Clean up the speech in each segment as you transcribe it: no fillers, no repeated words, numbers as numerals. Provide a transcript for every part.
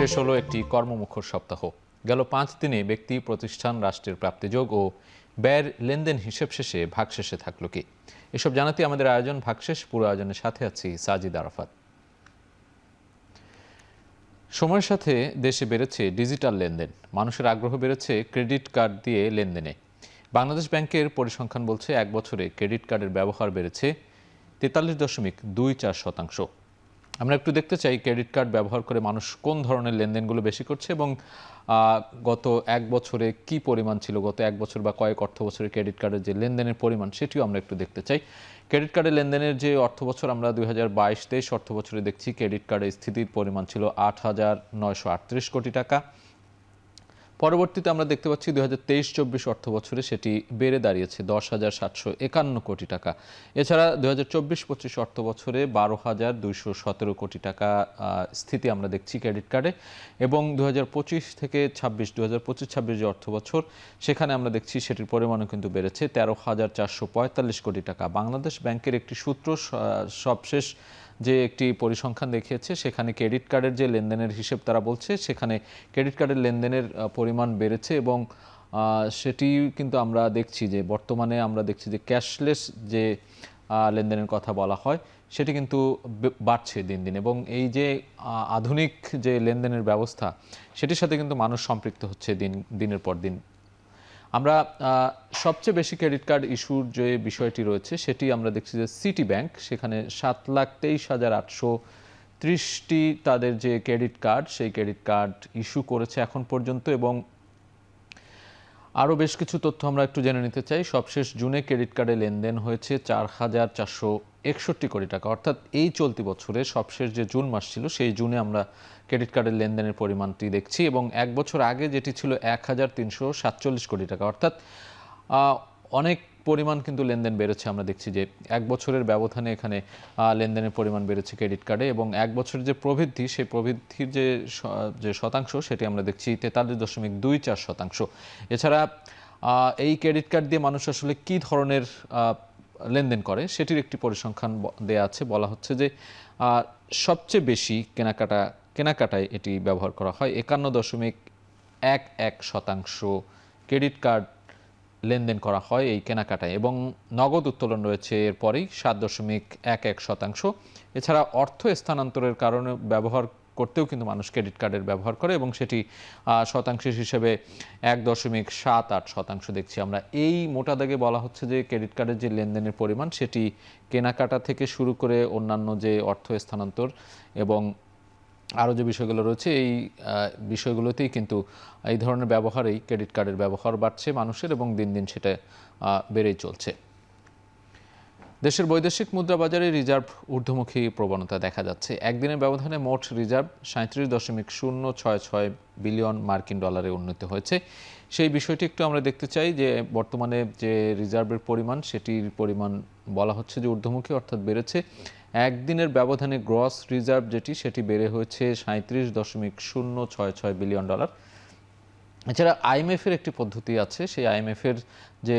শেষ হলো একটি কর্মমুখর সপ্তাহ। গেল 5 দিনে ব্যক্তি, প্রতিষ্ঠান, রাষ্ট্রের প্রাপ্তিযোগ ও ব্যয়ের লেনদেন হিসেব শেষে ভাগশেষে থাকলো কি? এসব জানাতে আমাদের আয়োজন ভাগশেষ। পুরো আয়োজনের সাথে আছি সাজিদ আরাফাত। সময়ের সাথে দেশে বেড়েছে ডিজিটাল লেনদেন, মানুষের আগ্রহ বেড়েছে ক্রেডিট কার্ড দিয়ে লেনদেনে। বাংলাদেশ ব্যাংকের পরিসংখ্যান বলছে 1 বছরে ক্রেডিট কার্ডের ব্যবহার বেড়েছে 43.24%। আমরা একটু দেখতে চাই ক্রেডিট কার্ড ব্যবহার করে মানুষ কোন ধরনের লেনদেনগুলো বেশি করছে এবং গত 1 বছরে কি পরিমাণ ছিল, গত 1 বছর বা কয়েক অর্থ বছরে ক্রেডিট কার্ডের যে লেনদেনের পরিমাণ সেটিও আমরা একটু দেখতে চাই। ক্রেডিট কার্ডের লেনদেনের যে অর্থ বছর আমরা 2022-23 অর্থ বছরে দেখছি ক্রেডিট কার্ডের স্থিতির পরিমাণ ছিল 8,938 কোটি টাকা। পরবর্তীতে আমরা দেখতে পাচ্ছি 2023-24 অর্থ বছরে সেটি বেড়ে দাঁড়িয়েছে 10,751 কোটি টাকা। এছাড়া 2024-25 অর্থ বছরে 12,217 কোটি টাকা স্থিতি আমরা দেখছি ক্রেডিট কার্ডে, এবং 2025-26 যে অর্থ বছর সেখানে আমরা দেখছি সেটির পরিমাণও কিন্তু বেড়েছে 13,445 কোটি টাকা। বাংলাদেশ ব্যাংকের একটি সূত্র সবশেষ যে একটি পরিসংখ্যান দেখিয়েছে সেখানে ক্রেডিট কার্ডের যে লেনদেনের হিসেব তারা বলছে সেখানে ক্রেডিট কার্ডের লেনদেনের পরিমাণ বেড়েছে, এবং সেটি কিন্তু আমরা দেখছি যে বর্তমানে আমরা দেখছি যে ক্যাশলেস যে লেনদেনের কথা বলা হয় সেটি কিন্তু বাড়ছে দিন দিন, এবং এই যে আধুনিক যে লেনদেনের ব্যবস্থা সেটির সাথে কিন্তু মানুষ সম্পৃক্ত হচ্ছে দিনের পর দিন। আমরা সবচেয়ে বেশি ক্রেডিট কার্ড ইস্যুর যে বিষয়টি রয়েছে সেটি আমরা দেখছি যে সিটি ব্যাংক, সেখানে 7,23,830টি তাদের যে ক্রেডিট কার্ড সেই ক্রেডিট কার্ড ইস্যু করেছে এখন পর্যন্ত। এবং আরও বেশ কিছু তথ্য আমরা একটু জেনে নিতে চাই। সবশেষ জুনে ক্রেডিট কার্ডে লেনদেন হয়েছে 4,461 কোটি টাকা, অর্থাৎ এই চলতি বছরে সবশেষ যে জুন মাস ছিল সেই জুনে আমরা ক্রেডিট কার্ডের লেনদেনের পরিমাণটি দেখছি, এবং 1 বছর আগে যেটি ছিল 1,347 কোটি টাকা, অর্থাৎ অনেক পরিমাণ কিন্তু লেনদেন বেড়েছে। আমরা দেখছি যে 1 বছরের ব্যবধানে এখানে লেনদেনের পরিমাণ বেড়েছে ক্রেডিট কার্ডে, এবং 1 বছরের যে প্রবৃদ্ধি সেই প্রবৃদ্ধির যে শতাংশ সেটি আমরা দেখছি 43.24%। এছাড়া এই ক্রেডিট কার্ড দিয়ে মানুষ আসলে কী ধরনের লেনদেন করে সেটির একটি পরিসংখ্যান দেয়া আছে। বলা হচ্ছে যে সবচেয়ে বেশি কেনাকাটায় এটি ব্যবহার করা হয়। 51.11% ক্রেডিট কার্ড লেনদেন করা হয় এই কেনাকাটায়, এবং নগদ উত্তোলন রয়েছে এরপরেই 7.11%। এছাড়া অর্থ স্থানান্তরের কারণে ব্যবহার করতেও কিন্তু মানুষ ক্রেডিট কার্ডের ব্যবহার করে, এবং সেটি শতাংশের হিসেবে 1.78% দেখছি আমরা। এই মোটা দাগে বলা হচ্ছে যে ক্রেডিট কার্ডের যে লেনদেনের পরিমাণ সেটি কেনাকাটা থেকে শুরু করে অন্যান্য যে অর্থ স্থানান্তর এবং আরও যে বিষয়গুলো রয়েছে এই বিষয়গুলোতেই কিন্তু এই ধরনের ব্যবহারেই ক্রেডিট কার্ডের ব্যবহার বাড়ছে মানুষের, এবং দিন দিন সেটা বেড়েই চলছে। দেশের বৈদেশিক মুদ্রা বাজারে রিজার্ভ ঊর্ধ্বমুখী প্রবণতা দেখা যাচ্ছে। একদিনের ব্যবধানে মোট রিজার্ভ 37.066 বিলিয়ন মার্কিন ডলারে উন্নীত হয়েছে। সেই বিষয়টি একটু আমরা দেখতে চাই যে বর্তমানে যে রিজার্ভের পরিমাণ সেটির পরিমাণ বলা হচ্ছে যে ঊর্ধ্বমুখী, অর্থাৎ বেড়েছে। একদিনের ব্যবধানে গ্রস রিজার্ভ সেটি বেড়ে হয়েছে 37.066 বিলিয়ন ডলার। এছাড়া আইএমএফের একটি পদ্ধতি আছে, সেই আইএমএফের যে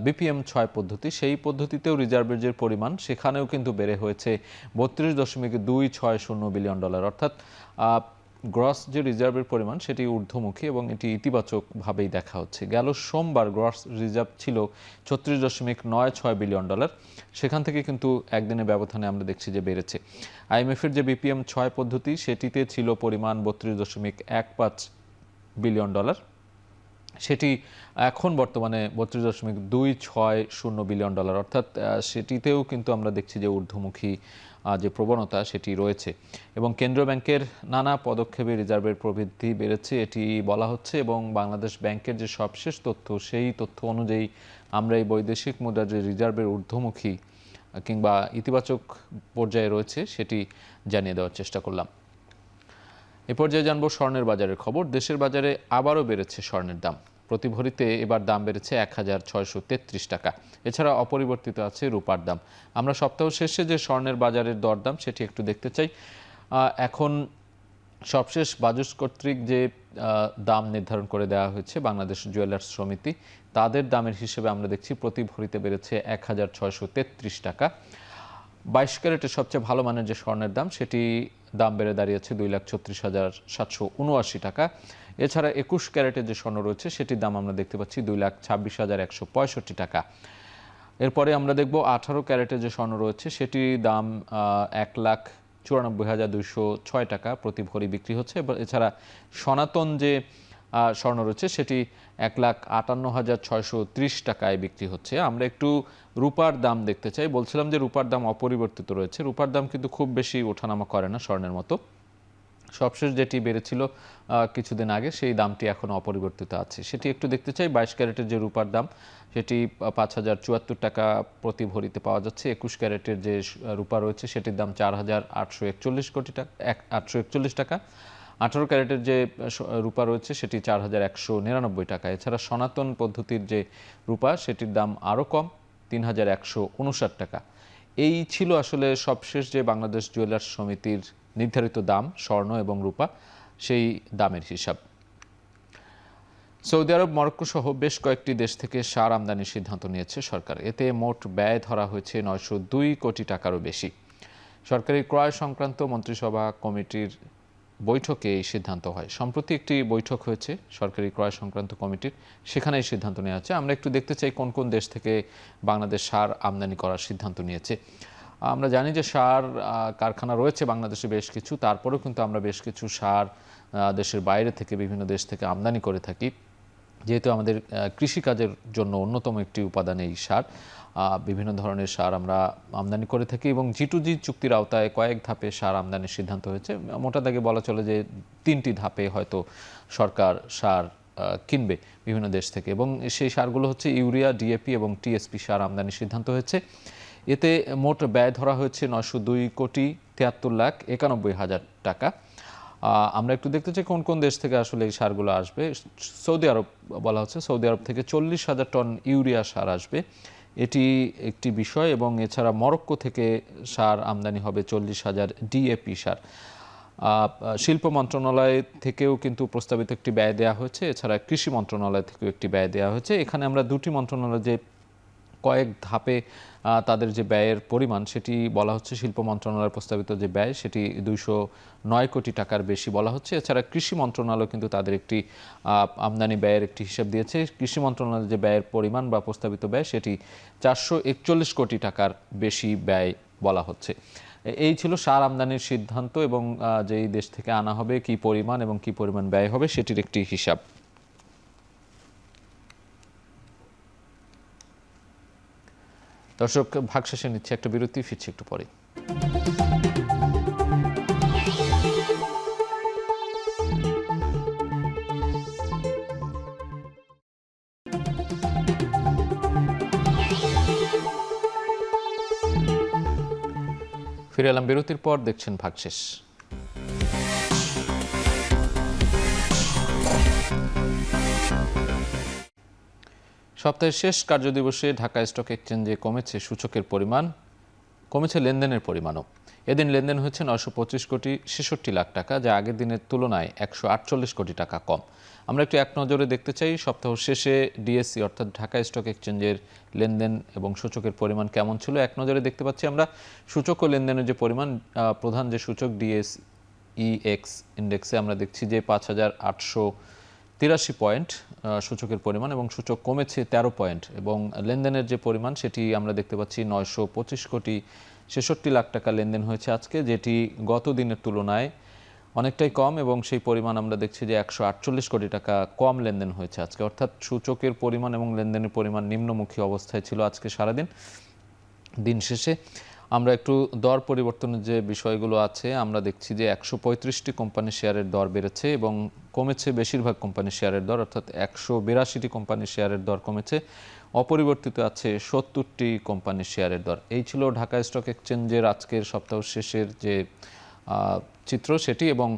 BPM-6 পদ্ধতি সেই পদ্ধতিতেও রিজার্ভের যে পরিমাণ সেখানেও কিন্তু বেড়ে হয়েছে 32.260 বিলিয়ন ডলার, অর্থাৎ গ্রস যে রিজার্ভের পরিমাণ সেটি ঊর্ধ্বমুখী এবং এটি ইতিবাচকভাবেই দেখা হচ্ছে। গেল সোমবার গ্রস রিজার্ভ ছিল 36.96 বিলিয়ন ডলার, সেখান থেকে কিন্তু একদিনের ব্যবধানে আমরা দেখছি যে বেড়েছে। আইএমএফের যে BPM-6 পদ্ধতি সেটিতে ছিল পরিমাণ 32.15 বিলিয়ন ডলার, সেটি এখন বর্তমানে 32.260 বিলিয়ন ডলার, অর্থাৎ সেটিতেও কিন্তু আমরা দেখছি যে ঊর্ধ্বমুখী যে প্রবণতা সেটি রয়েছে। এবং কেন্দ্রীয় ব্যাংকের নানা পদক্ষেপে রিজার্ভের প্রবৃদ্ধি বেড়েছে এটি বলা হচ্ছে, এবং বাংলাদেশ ব্যাংকের যে সবশেষ তথ্য সেই তথ্য অনুযায়ী আমরা এই বৈদেশিক মুদ্রার যে রিজার্ভের ঊর্ধ্বমুখী কিংবা ইতিবাচক পর্যায়ে রয়েছে সেটি জানিয়ে দেওয়ার চেষ্টা করলাম। এ পর্যায়ে জানবো স্বর্ণের বাজারের খবর। দেশের বাজারে আবারও বেড়েছে স্বর্ণের দাম। প্রতি ভরিতে এবার দাম বেড়েছে 1,633 টাকা। এছাড়া অপরিবর্তিত আছে রূপার দাম। আমরা সপ্তাহ শেষে যে স্বর্ণের বাজারের দরদাম সেটি একটু দেখতে চাই। এখন সবশেষ বাজুস কর্তৃক যে দাম নির্ধারণ করে দেওয়া হয়েছে বাংলাদেশ জুয়েলার্স সমিতি, তাদের দামের হিসেবে আমরা দেখছি প্রতি ভরিতে বেড়েছে 1,633 টাকা। 22 ক্যারেটের সবচেয়ে ভালো মানের যে স্বর্ণের দাম সেটি দাম বেড়ে দাঁড়িয়েছে 2,36,779 টাকা। এছাড়া 21 ক্যারেটের যে স্বর্ণ রয়েছে সেটির দাম আমরা দেখতে পাচ্ছি 2,26,165 টাকা। এরপরে আমরা দেখব 18 ক্যারেটের যে স্বর্ণ রয়েছে সেটির দাম 1,94,206 টাকা প্রতি ভরি বিক্রি হচ্ছে। এছাড়া সনাতন যে স্বর্ণ রয়েছে সেটি 1,58,630 টাকায় বিক্রি হচ্ছে। আমরা একটু রূপার দাম দেখতে চাই। বলছিলাম যে রূপার দাম অপরিবর্তিত রয়েছে। রূপার দাম কিন্তু খুব বেশি ওঠানামা করে না স্বর্ণের মতো। সবশেষ যেটি বেড়েছিল কিছুদিন আগে সেই দামটি এখনো অপরিবর্তিত আছে। সেটি একটু দেখতে চাই। 22 ক্যারেটের যে রূপার দাম সেটি 5,074 টাকা প্রতি ভরিতে পাওয়া যাচ্ছে। 21 ক্যারেটের যে রূপা রয়েছে সেটির দাম 4,841 টাকা। 18 ক্যারেটের যে রূপা রয়েছে সেটি 4,199 টাকা। এছাড়া সনাতন পদ্ধতির যে রূপা সেটির দাম আরও কম, 3,159 টাকা। এই ছিল আসলে সবশেষ যে বাংলাদেশ জুয়েলার্স সমিতির নির্ধারিত দাম স্বর্ণ এবং রূপা, সেই দামের হিসাব। সৌদি আরব, মরক্কো সহ বেশ কয়েকটি দেশ থেকে সার আমদানির সিদ্ধান্ত নিয়েছে সরকার। এতে মোট ব্যয় ধরা হয়েছে 902 কোটি টাকারও বেশি। সরকারি ক্রয় সংক্রান্ত মন্ত্রিসভা কমিটির বৈঠকে এই সিদ্ধান্ত হয়। সম্প্রতি একটি বৈঠক হয়েছে সরকারি ক্রয় সংক্রান্ত কমিটির, সেখানে এই সিদ্ধান্ত নেওয়া হচ্ছে। আমরা একটু দেখতে চাই কোন কোন দেশ থেকে বাংলাদেশ সার আমদানি করার সিদ্ধান্ত নিয়েছে। আমরা জানি যে সার কারখানা রয়েছে বাংলাদেশে বেশ কিছু, তারপরেও কিন্তু আমরা বেশ কিছু সার দেশের বাইরে থেকে বিভিন্ন দেশ থেকে আমদানি করে থাকি, যেহেতু আমাদের কৃষিকাজের জন্য অন্যতম একটি উপাদান এই সার। বিভিন্ন ধরনের সার আমরা আমদানি করে থাকি এবং G2G চুক্তির আওতায় কয়েক ধাপে সার আমদানির সিদ্ধান্ত হয়েছে। মোটা দাগে বলা চলে যে 3টি ধাপে হয়তো সরকার সার কিনবে বিভিন্ন দেশ থেকে, এবং সেই সারগুলো হচ্ছে ইউরিয়া, ডিএপি এবং টিএসপি সার আমদানির সিদ্ধান্ত হয়েছে। এতে মোট ব্যয় ধরা হয়েছে 902,73,91,000 টাকা। আমরা একটু দেখতে চাই কোন কোন দেশ থেকে আসলে এই সারগুলো আসবে। সৌদি আরব বলা হচ্ছে, সৌদি আরব থেকে 40,000 টন ইউরিয়া সার আসবে, এটি একটি বিষয়। এবং এছাড়া মরক্কো থেকে সার আমদানি হবে 40,000 ডিএপি সার। শিল্প মন্ত্রণালয় থেকেও কিন্তু প্রস্তাবিত একটি ব্যয় দেওয়া হয়েছে। এছাড়া কৃষি মন্ত্রণালয় থেকেও একটি ব্যয় দেওয়া হয়েছে। এখানে আমরা দুটি মন্ত্রণালয় যে কয়েক ধাপে তাদের যে ব্যয়ের পরিমাণ সেটি বলা হচ্ছে। শিল্প মন্ত্রণালয়ের প্রস্তাবিত যে ব্যয় সেটি 209 কোটি টাকার বেশি বলা হচ্ছে। এছাড়া কৃষি মন্ত্রণালয় কিন্তু তাদের একটি আমদানি ব্যয়ের একটি হিসাব দিয়েছে। কৃষি মন্ত্রণালয়ের যে ব্যয়ের পরিমাণ বা প্রস্তাবিত ব্যয় সেটি 441 কোটি টাকার বেশি ব্যয় বলা হচ্ছে। এই ছিল সার আমদানির সিদ্ধান্ত এবং যেই দেশ থেকে আনা হবে কি পরিমাণ এবং কি পরিমাণ ব্যয় হবে সেটির একটি হিসাব। দর্শক, ভাগশেষে নিচ্ছে একটা বিরতি, ফিরছি একটু পরে। ফিরে এলাম বিরতির পর, দেখছেন ভাগশেষ। সপ্তাহের শেষ কার্যদিবসে ঢাকা স্টক এক্সচেঞ্জে কমেছে সূচকের পরিমাণ, কমেছে লেনদেনের পরিমাণও। এদিন লেনদেন হয়েছে 925,66 লাখ টাকা, যা আগের দিনের তুলনায় 148 কোটি টাকা কম। আমরা একটু এক নজরে দেখতে চাই সপ্তাহ শেষে ডিএসসি অর্থাৎ ঢাকা স্টক এক্সচেঞ্জের লেনদেন এবং সূচকের পরিমাণ কেমন ছিল। এক নজরে দেখতে পাচ্ছি আমরা সূচক ও লেনদেনের যে পরিমাণ, প্রধান যে সূচক ডিএসইএক্স ইন্ডেক্সে আমরা দেখছি যে 5,883 পয়েন্ট সূচকের পরিমাণ, এবং সূচক কমেছে 13 পয়েন্ট, এবং লেনদেনের যে পরিমাণ সেটি আমরা দেখতে পাচ্ছি 925,66 লাখ টাকা লেনদেন হয়েছে আজকে, যেটি গত দিনের তুলনায় অনেকটাই কম, এবং সেই পরিমাণ আমরা দেখছি যে 148 কোটি টাকা কম লেনদেন হয়েছে আজকে। অর্থাৎ সূচকের পরিমাণ এবং লেনদেনের পরিমাণ নিম্নমুখী অবস্থায় ছিল আজকে সারাদিন। দিন শেষে আমরা একটু দর পরিবর্তনের যে বিষয়গুলো আছে আমরা দেখছি যে 135টি কোম্পানির শেয়ারের দর বেড়েছে এবং কমেছে বেশিরভাগ কোম্পানির শেয়ারের দর, অর্থাৎ 182টি কোম্পানির শেয়ারের দর কমেছে। অপরিবর্তিত আছে 70টি কোম্পানির শেয়ারের দর। এই ছিল ঢাকা স্টক এক্সচেঞ্জের আজকের সপ্তাহ শেষের যে চিত্র সেটি। এবং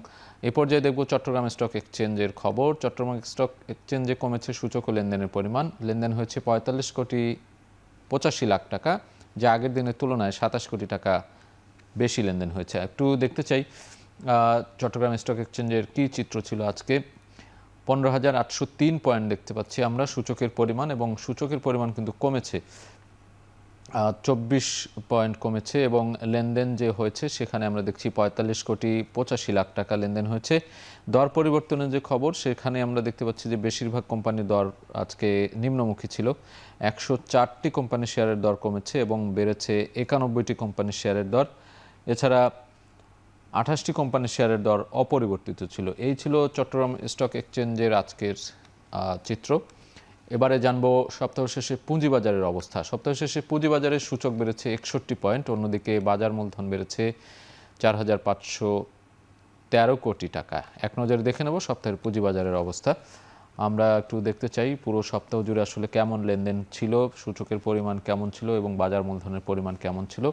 এ পর্যায়ে দেখব চট্টগ্রাম স্টক এক্সচেঞ্জের খবর। চট্টগ্রাম স্টক এক্সচেঞ্জে কমেছে সূচক ও লেনদেনের পরিমাণ। লেনদেন হয়েছে 45,85 লাখ টাকা, যা আগের দিনের তুলনায় 27 কোটি টাকা বেশি লেনদেন হয়েছে। একটু দেখতে চাই চট্টগ্রাম স্টক এক্সচেঞ্জের কী চিত্র ছিল আজকে। 15,803 পয়েন্ট দেখতে পাচ্ছি আমরা সূচকের পরিমাণ, এবং সূচকের পরিমাণ কিন্তু কমেছে 24 পয়েন্ট কমেছে এবং লেনদেন যে হয়েছে সেখানে আমরা দেখছি 45,85,00,000 টাকা লেনদেন হয়েছে। দর পরিবর্তনের যে খবর সেখানে আমরা দেখতে পাচ্ছি যে বেশিরভাগ কোম্পানির দর আজকে নিম্নমুখী ছিল। 104টি কোম্পানির শেয়ারের দর কমেছে এবং বেড়েছে 91টি কোম্পানির শেয়ারের দর। এছাড়া 28টি কোম্পানির শেয়ারের দর অপরিবর্তিত ছিল। এই ছিল চট্টগ্রাম স্টক এক্সচেঞ্জের আজকের চিত্র। এবারে জানবো সপ্তাহ শেষে পুঁজিবাজারের অবস্থা। সপ্তাহ শেষে পুঁজিবাজারের সূচক বেড়েছে 61 পয়েন্ট, অন্যদিকে বাজার মূলধন বেড়েছে 4,513 কোটি টাকা। এক নজরে দেখে নেব সপ্তাহের পুঁজিবাজারের অবস্থা। আমরা একটু দেখতে চাই পুরো সপ্তাহ জুড়ে আসলে কেমন লেনদেন ছিল, সূচকের পরিমাণ কেমন ছিল এবং বাজার মূলধনের পরিমাণ কেমন ছিল।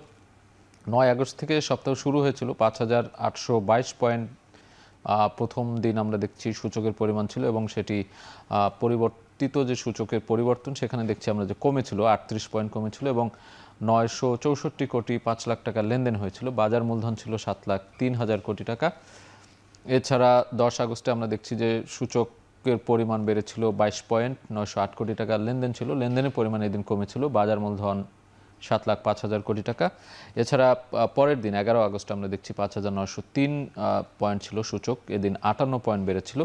9 আগস্ট থেকে সপ্তাহ শুরু হয়েছিল 5,822 পয়েন্ট প্রথম দিন আমরা দেখছি সূচকের পরিমাণ ছিল এবং সেটি পরিবর্তিত যে সূচকের পরিবর্তন সেখানে দেখছি আমরা যে কমেছিল 38 পয়েন্ট কমেছিল এবং 964 কোটি 5 লাখ টাকার লেনদেন হয়েছিল। বাজার মূলধন ছিল 7,03,000 কোটি টাকা। এছাড়া 10 আগস্টে আমরা দেখছি যে সূচকের পরিমাণ বেড়েছিল 22 পয়েন্ট, 908 কোটি টাকার লেনদেন ছিল। লেনদেনের পরিমাণ এদিন কমেছিল, বাজার মূলধন 7,05,000 কোটি টাকা। এছাড়া পরের দিন 11 আগস্ট আমরা দেখছি 5,903 পয়েন্ট ছিল সূচক, এদিন 58 পয়েন্ট বেড়েছিল।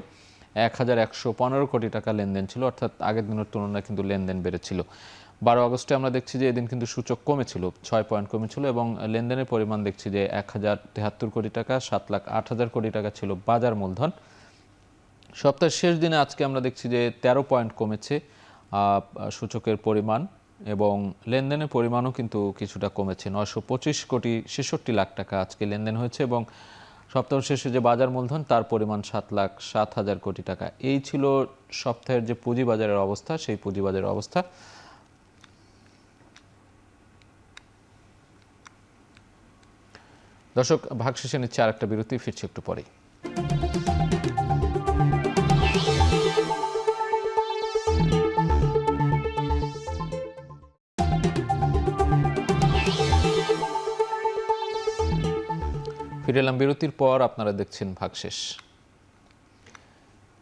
1,115 কোটি টাকা লেনদেন ছিল, অর্থাৎ আগের দিনের তুলনায় কিন্তু লেনদেন বেড়েছিল। 12 আগস্টে আমরা দেখছি যে এদিন কিন্তু সূচক কমেছিল, 6 পয়েন্ট কমেছিল এবং লেনদেনের পরিমাণ দেখছি যে 1,073 কোটি টাকা, 7,08,000 কোটি টাকা ছিল বাজার মূলধন। সপ্তাহের শেষ দিনে আজকে আমরা দেখছি যে 13 পয়েন্ট কমেছে সূচকের পরিমাণ এবং লেনদেনের পরিমাণও কিন্তু কিছুটা কমেছে। 925 কোটি 66 লাখ টাকা আজকে লেনদেন হয়েছে এবং সপ্তাহ শেষে যে বাজার মূলধন তার পরিমাণ 7,07,000 কোটি টাকা। এই ছিল সপ্তাহের যে পুঁজিবাজারের অবস্থা, সেই পুঁজিবাজারের অবস্থা। দর্শক, ভাগ শেষে নিচ্ছে আরেকটা বিরতি, ফিরছি একটু পরেই। ফিরে এলাম বিরতির পর, আপনারা দেখছেন ভাগশেষ।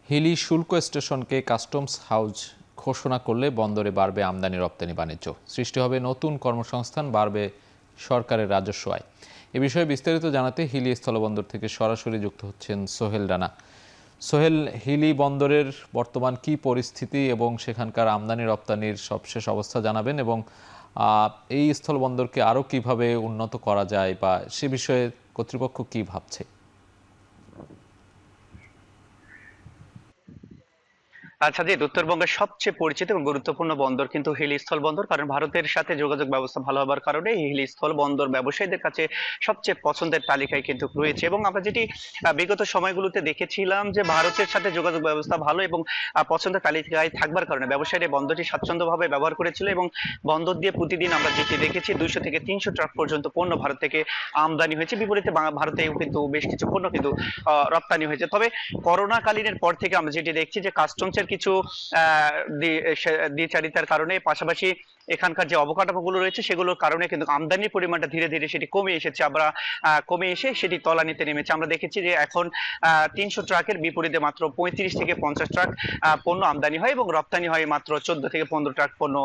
হিলি শুল্ক স্টেশনকে কাস্টমস হাউস ঘোষণা করলে বন্দরে বাড়বে আমদানি রপ্তানি বাণিজ্য, সৃষ্টি হবে নতুন কর্মসংস্থান, বাড়বে সরকারের রাজস্ব আয়। এ বিষয়ে বিস্তারিত জানাতে হিলি স্থলবন্দর থেকে সরাসরি যুক্ত হচ্ছেন সোহেল রানা। সোহেল, হিলি বন্দরের বর্তমান কি পরিস্থিতি এবং সেখানকার আমদানি রপ্তানির সবশেষ অবস্থা জানাবেন এবং এই স্থলবন্দরকে আরও কিভাবে উন্নত করা যায় বা সে বিষয়ে কর্তৃপক্ষ কি ভাবছে? আচ্ছা জি, উত্তরবঙ্গের সবচেয়ে পরিচিত এবং গুরুত্বপূর্ণ বন্দর কিন্তু হিলি স্থল বন্দর, কারণ ভারতের সাথে যোগাযোগ ব্যবস্থা ভালো হওয়ার কারণে এই হিলি স্থল বন্দর ব্যবসায়ীদের কাছে সবচেয়ে পছন্দের তালিকায় কিন্তু রয়েছে। এবং আমরা যেটি বিগত সময়গুলোতে দেখেছিলাম যে ভারতের সাথে যোগাযোগ ব্যবস্থা ভালো এবং পছন্দের তালিকায় থাকবার কারণে ব্যবসায়ীরা বন্দরটি স্বাচ্ছন্দ্যভাবে ব্যবহার করেছিল এবং বন্দর দিয়ে প্রতিদিন আমরা যেটি দেখেছি 200 থেকে 300 ট্রাক পর্যন্ত পণ্য ভারত থেকে আমদানি হয়েছে। বিপরীতে ভারতেও কিন্তু বেশ কিছু পণ্য কিন্তু রপ্তানি হয়েছে। তবে করোনা কালীনের পর থেকে আমরা যেটি দেখছি যে কাস্টমসের কিছু দ্বিচারিতার কারণে, পাশাপাশি এখানকার যে অবকাঠামোগুলো রয়েছে সেগুলোর কারণে কিন্তু আমদানির পরিমাণটা ধীরে ধীরে সেটি কমে এসেছে। আমরা কমে এসে সেটি তলানিতে নেমেছে। আমরা দেখেছি যে এখন 300 ট্রাকের বিপরীতে মাত্র 35 থেকে 50 ট্রাক পণ্য আমদানি হয় এবং রপ্তানি হয় মাত্র 14 থেকে 15 ট্রাক পণ্য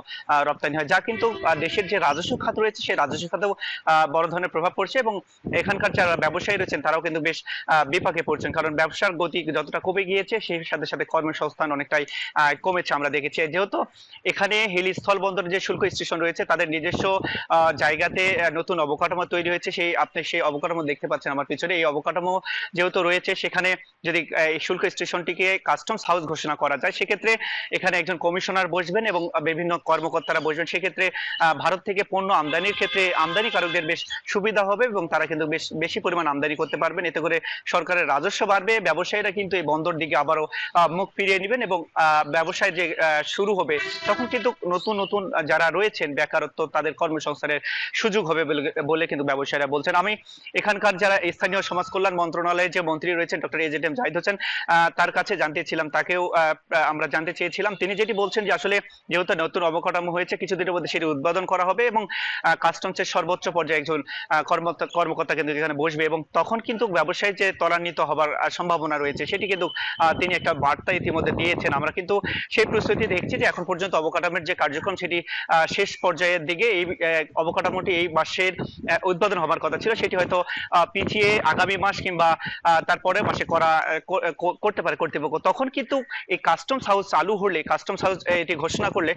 রপ্তানি হয়, যা কিন্তু দেশের যে রাজস্ব খাত রয়েছে সেই রাজস্ব খাতেও বড় ধরনের প্রভাব পড়ছে এবং এখানকার যারা ব্যবসায়ী রয়েছেন তারাও কিন্তু বেশ বিপাকে পড়ছেন, কারণ ব্যবসার গতি যতটা কমে গিয়েছে সেই সাথে সাথে কর্মসংস্থান অনেকটাই কমেছে। আমরা দেখেছি যেহেতু এখানে হিলি স্থল বন্দরের যে শুল্ক স্টেশন রয়েছে তাদের নিজস্ব জায়গাতে নতুন অবকাঠামো তৈরি হয়েছে। আপনি সেই অবকাঠামো দেখতে পাচ্ছেন আমার পিছনে। এই অবকাঠামো যেহেতু রয়েছে, সেখানে যদি এই শুল্ক স্টেশনটিকে কাস্টমস হাউস ঘোষণা করা যায় সেক্ষেত্রে এখানে একজন কমিশনার বসবেন এবং বিভিন্ন কর্মকর্তারা বসবেন। সেক্ষেত্রে ভারত থেকে পণ্য আমদানির ক্ষেত্রে আমদানিকারকদের বেশ সুবিধা হবে এবং তারা কিন্তু বেশ বেশি পরিমাণ আমদানি করতে পারবেন। এতে করে সরকারের রাজস্ব বাড়বে, ব্যবসায়ীরা কিন্তু এই বন্দর দিকে আবারও মুখ ফিরিয়ে নেবেন এবং ব্যবসায় যে শুরু হবে তখন কিন্তু নতুন নতুন যারা রয়েছেন বেকারত্ব তাদের কর্মসংস্থানের সুযোগ হবে বলে কিন্তু ব্যবসায়ীরা বলছেন। আমি এখানকার যারা স্থানীয় সমাজ কল্যাণ মন্ত্রণালয়ের যে মন্ত্রী রয়েছেন doctor A Z M Zahid Hossain, তার কাছে জানতে ছিলাম, তাকেও আমরা জানতে চেয়েছিলাম। তিনি যেটি বলছেন যে আসলে যেহেতু নতুন অবকাঠামো হয়েছে কিছুদিনের মধ্যে সেটি উদ্বোধন করা হবে এবং কাস্টমসের সর্বোচ্চ পর্যায়ে একজন কর্মকর্তা কিন্তু এখানে বসবে এবং তখন কিন্তু ব্যবসায়ী যে ত্বরান্বিত হবার সম্ভাবনা রয়েছে সেটি কিন্তু তিনি একটা বার্তা ইতিমধ্যে দিয়েছেন। আমরা কিন্তু সেই প্রস্তুতি দেখছি যে এখন পর্যন্ত অবকাঠামোর যে কার্যক্রম সেটি শেষ পর্যায়ের দিকে এই অবকাঠামোটি এই মাসের উদ্বোধন হবার কথা ছিল, সেটি হয়তো পিছিয়ে আগামী মাস কিংবা তারপরে মাসে করতে পারে কর্তৃপক্ষ। তখন কিন্তু এই কাস্টমস হাউস চালু হলে, কাস্টমস হাউস এটি ঘোষণা করলে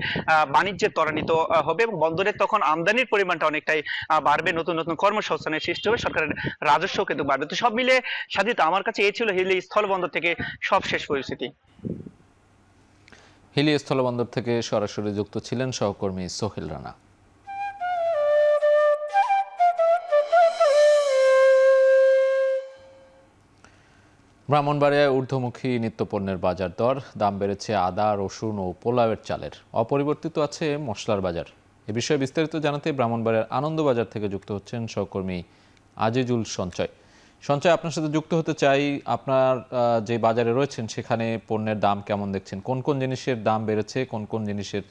বাণিজ্যের ত্বরান্বিত হবে এবং বন্দরের তখন আমদানির পরিমাণটা অনেকটাই বাড়বে, নতুন নতুন কর্মসংস্থানের সৃষ্টি হবে, সরকারের রাজস্ব কিন্তু বাড়বে। তো সব মিলে সাজিদ, আমার কাছে এই ছিল হিলি স্থলবন্দর থেকে সবশেষ পরিস্থিতি। হিলি স্থলবন্দর থেকে সরাসরি যুক্ত ছিলেন সহকর্মী সোহেল রানা। ব্রাহ্মণবাড়িয়ায় ঊর্ধ্বমুখী নিত্যপণ্যের বাজার দর, দাম বেড়েছে আদা, রসুন ও পোলাওয়ের চালের, অপরিবর্তিত আছে মশলার বাজার। এ বিষয়ে বিস্তারিত জানাতে ব্রাহ্মণবাড়িয়ার আনন্দবাজার থেকে যুক্ত হচ্ছেন সহকর্মী আজিজুল সঞ্চয়। সঞ্চয়, আপনার সাথে যুক্ত হতে চাই। আপনার যে বাজারে রয়েছেন সেখানে পণ্যের দাম কেমন দেখছেন? কোন কোন জিনিসের দাম বেড়েছে, কোন কোন জিনিসের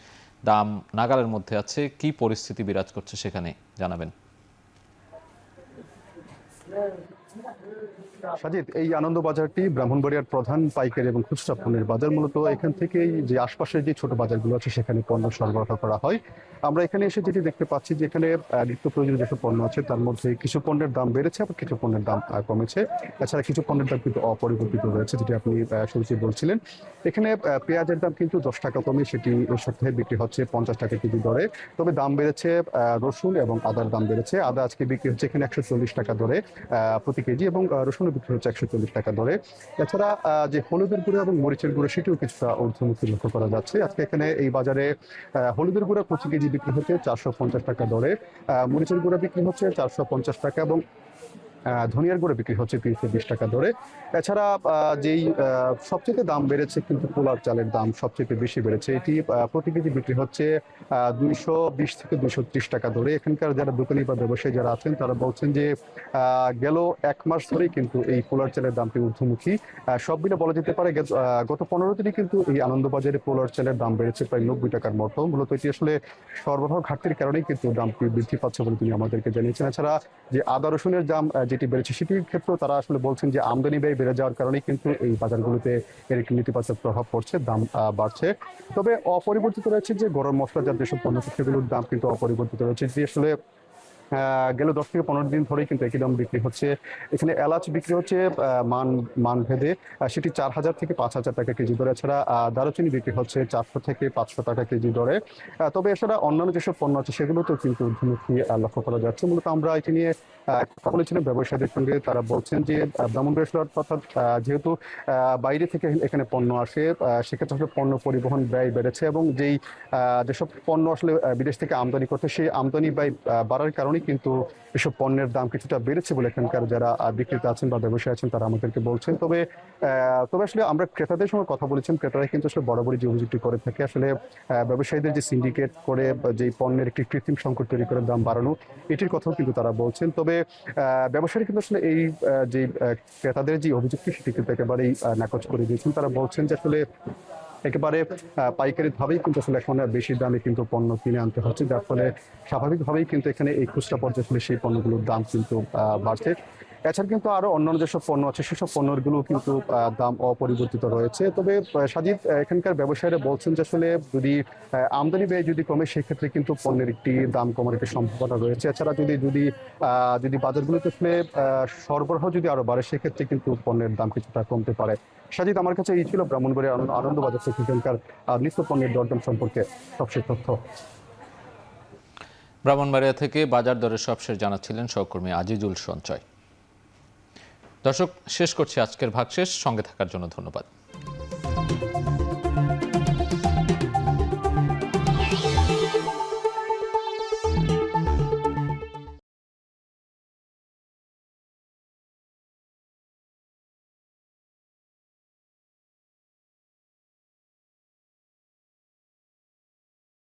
দাম নাগালের মধ্যে আছে, কি পরিস্থিতি বিরাজ করছে সেখানে জানাবেন। সাজিদ, এই আনন্দবাজারটি ব্রাহ্মণবাড়িয়ার প্রধান পাইকারি এবং খুচরা পণ্যের বাজার। মূলত এখান থেকেই যে আশপাশের যে ছোট বাজারগুলো আছে সেখানে পণ্য সরবরাহ করা হয়। আমরা এখানে এসে যেটি দেখতে পাচ্ছি যে এখানে নিত্য প্রয়োজনীয় যেসব পণ্য আছে তার মধ্যে কিছু পণ্যের দাম বেড়েছে, আবার কিছু পণ্যের দাম কমেছে। এছাড়া কিছু পণ্যের দাম কিন্তু অপরিবর্তিত রয়েছে, যেটি আপনি শুরুতে বলছিলেন। এখানে পেঁয়াজের দাম কিন্তু 10 টাকা কমে সেটি এই সপ্তাহে বিক্রি হচ্ছে 50 টাকা কেজি দরে। তবে দাম বেড়েছে রসুন এবং আদার দাম বেড়েছে। আদা আজকে বিক্রি হচ্ছে এখানে 140 টাকা দরে প্রতি কেজি, এবং রসুন বিক্রি হচ্ছে 140 টাকা দরে। এছাড়া যে হলুদের গুঁড়ো এবং মরিচের গুঁড়ো সেটিও কিছুটা ঊর্ধ্বমুখী লক্ষ্য করা যাচ্ছে। আজকে এখানে এই বাজারে হলুদের গুঁড়ো প্রতি কেজি বিক্রি হচ্ছে 450 টাকা দরে, মরিচের গুঁড়ো বিক্রি হচ্ছে 450 টাকা, এবং ধনিয়ার গুঁড়ো বিক্রি হচ্ছে 320 টাকা দরে। এছাড়া যেই সবচেয়ে দাম বেড়েছে কিন্তু পোলার চালের দাম সবচেয়ে বেশি বেড়েছে। এটি প্রতি কেজি বিক্রি হচ্ছে 220 থেকে 230 টাকা দরে। এখানকার যারা দোকানি বা ব্যবসায়ী যারা আছেন তারা বলছেন যে গেল 1 মাস ধরেই কিন্তু এই পোলার চালের দামটি ঊর্ধ্বমুখী। সব মিলে বলা যেতে পারে গত 15 দিনে কিন্তু এই আনন্দবাজারে পোলার চালের দাম বেড়েছে প্রায় 90 টাকার মতো। মূলত এটি আসলে সরবরাহ ঘাটতির কারণেই কিন্তু দামটি বৃদ্ধি পাচ্ছে বলে তিনি আমাদেরকে জানিয়েছেন। এছাড়া যে আদা রসুনের দাম যেটি বেড়েছে সেটির ক্ষেত্রেও তারা আসলে বলছেন যে আমদানি ব্যয় বেড়ে যাওয়ার কারণেই কিন্তু এই বাজারগুলোতে এর একটি নেতিবাচক প্রভাব পড়ছে, দাম বাড়ছে। তবে অপরিবর্তিত রয়েছে যে গরম মশলাজাত যেসব পণ্য সেগুলোর দাম কিন্তু অপরিবর্তিত রয়েছে, যে আসলে গেল 10 থেকে 15 দিন ধরেই কিন্তু একই দাম বিক্রি হচ্ছে। এখানে এলাচ বিক্রি হচ্ছে মান ভেদে, সেটি 4000 থেকে 5000 টাকা কেজি দরে। এছাড়া দারুচিনি বিক্রি হচ্ছে 400 থেকে 500 টাকা কেজি দরে। তবে এছাড়া অন্যান্য যেসব পণ্য আছে সেগুলোতেও কিন্তু ঊর্ধ্বমুখী লক্ষ্য করা যাচ্ছে। মূলত আমরা এটি নিয়ে কথা বলেছিলাম ব্যবসায়ীদের সঙ্গে। তারা বলছেন যে ব্রাহ্মণবাড়িয়া অর্থাৎ যেহেতু বাইরে থেকে এখানে পণ্য আসে, সেক্ষেত্রে আসলে পণ্য পরিবহন ব্যয় বেড়েছে, এবং যেসব পণ্য আসলে বিদেশ থেকে আমদানি করতে সেই আমদানি ব্যয় বাড়ার কারণে কিন্তু এসব পণ্যের দাম কিছুটা বেড়েছে বলে এখানকার যারা বিক্রেতা আছেন বা ব্যবসায়ী আছেন তারা আমাদেরকে বলছেন। তবে আসলে আমরা ক্রেতাদের সঙ্গে কথা বলেছেন, ক্রেতারা কিন্তু আসলে বরাবরই যে অভিযোগটি করে থাকে আসলে ব্যবসায়ীদের যে সিন্ডিকেট করে যে পণ্যের একটি কৃত্রিম সংকট তৈরি করে দাম বাড়ানো, এটির কথাও কিন্তু তারা বলছেন। তবে ব্যবসায়ী কিন্তু আসলে এই যে ক্রেতাদের যে অভিযোগটি সেটি কিন্তু একেবারেই নাকচ করে দিয়েছেন। তারা বলছেন যে আসলে একেবারে পাইকারি ভাবেই কিন্তু আসলে এখন বেশি দামে কিন্তু পণ্য কিনে আনতে হচ্ছে, যার ফলে স্বাভাবিকভাবেই কিন্তু এখানে এই খুচরা পর্যায়ে আসলে সেই পণ্যগুলোর দাম কিন্তু বাড়ছে। এছাড়া কিন্তু আরো অন্যান্য যেসব পণ্য আছে সেসব পণ্যগুলো কিন্তু দাম অপরিবর্তিত রয়েছে। তবে সাজিদ, এখানকার ব্যবসায়ীরা বলছেন যে আসলে যদি আমদানি ব্যয় যদি কমে সেক্ষেত্রে কিন্তু পণ্যের একটি দাম কমার একটি সম্ভাবনা রয়েছে। এছাড়া যদি বাজারগুলোতে আসলে সরবরাহ যদি আরো বাড়ে সেক্ষেত্রে কিন্তু পণ্যের দাম কিছুটা কমতে পারে। সাজিদ, আমার কাছে এই ছিল ব্রাহ্মণবাড়িয়া আনন্দবাজার থেকে এখানকার নিত্য পণ্যের দরদাম সম্পর্কে সবশেষ তথ্য। ব্রাহ্মণবাড়িয়া থেকে বাজার দরের সবশেষ জানাচ্ছিলেন সহকর্মী আজিজুল সঞ্চয়। দর্শক, শেষ করছি আজকের ভাগশেষ। সঙ্গে থাকার জন্য ধন্যবাদ।